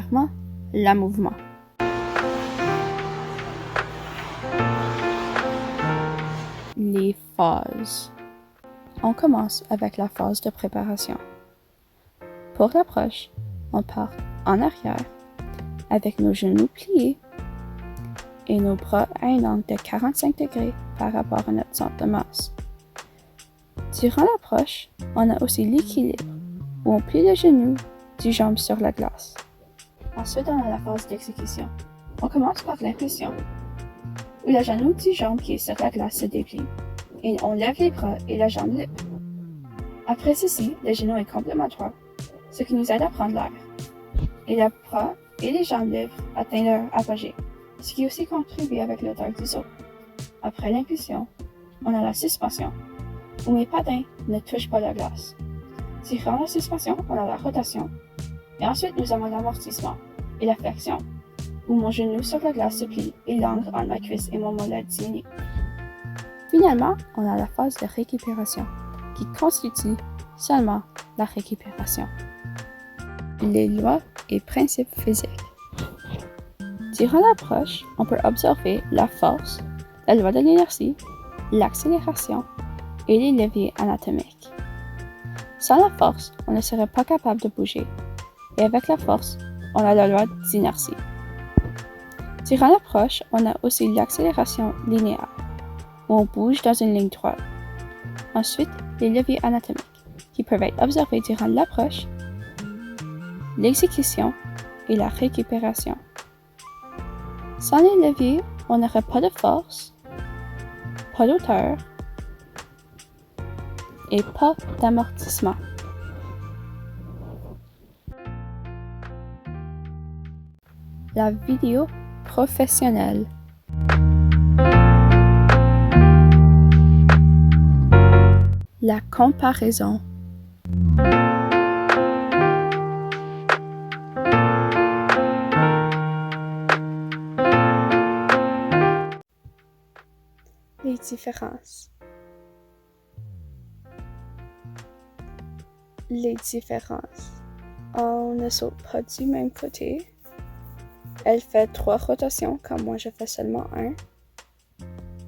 Premièrement, le mouvement. Les phases. On commence avec la phase de préparation. Pour l'approche, on part en arrière avec nos genoux pliés et nos bras à un angle de 45 degrés par rapport à notre centre de masse. Durant l'approche, on a aussi l'équilibre, où on plie les genoux du jambe sur la glace. Ensuite, on a la phase d'exécution. On commence par l'impulsion, où le genou du jambe qui est sur la glace se déplie, et on lève les bras et la jambe libre. Après ceci, le genou est complètement droit, ce qui nous aide à prendre l'air, et les bras et les jambes libres atteignent leur apogée, ce qui aussi contribue avec l'auteur du saut. Après l'impulsion, on a la suspension, où mes patins ne touchent pas la glace. Durant la suspension, on a la rotation, et ensuite nous avons l'amortissement et la flexion, où mon genou sur la glace se plie et l'angle entre ma cuisse et mon mollet diminue. Finalement, on a la phase de récupération, qui constitue seulement la récupération. Les lois et principes physiques. Durant l'approche, on peut observer la force, la loi de l'inertie, l'accélération et les leviers anatomiques. Sans la force, on ne serait pas capable de bouger, et avec la force, on a la loi d'inertie. Durant l'approche, on a aussi l'accélération linéaire, où on bouge dans une ligne droite. Ensuite, les leviers anatomiques, qui peuvent être observés durant l'approche, l'exécution et la récupération. Sans les leviers, on n'aurait pas de force, pas d'auteur et pas d'amortissement. La vidéo professionnelle. La comparaison. Les différences. Les différences. On ne saute pas du même côté. Elle fait 3 rotations quand moi je fais seulement 1.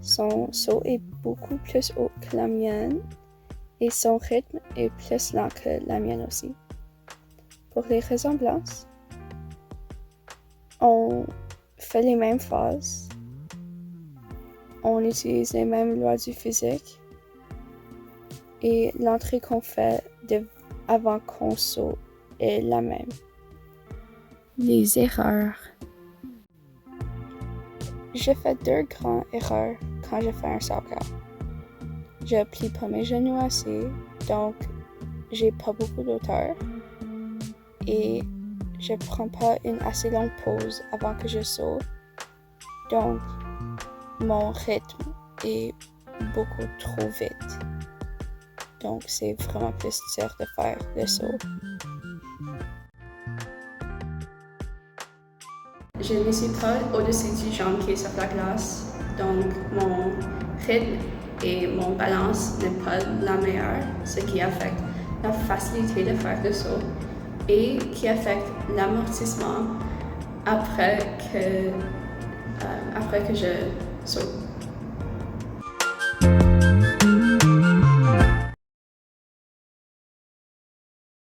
Son saut est beaucoup plus haut que la mienne et son rythme est plus lent que la mienne aussi. Pour les ressemblances, on fait les mêmes phases, on utilise les mêmes lois du physique et l'entrée qu'on fait avant qu'on saute est la même. Les erreurs. Je fais 2 grandes erreurs quand je fais un soccer. Je plie pas mes genoux assez, donc j'ai pas beaucoup d'auteur et je prends pas une assez longue pause avant que je saute, donc mon rythme est beaucoup trop vite. Donc c'est vraiment plus dur de faire le saut. Je ne suis pas au-dessus du jambe qui est sur la glace, donc mon rythme et mon balance n'est pas la meilleure, ce qui affecte la facilité de faire le saut et qui affecte l'amortissement après que je saute.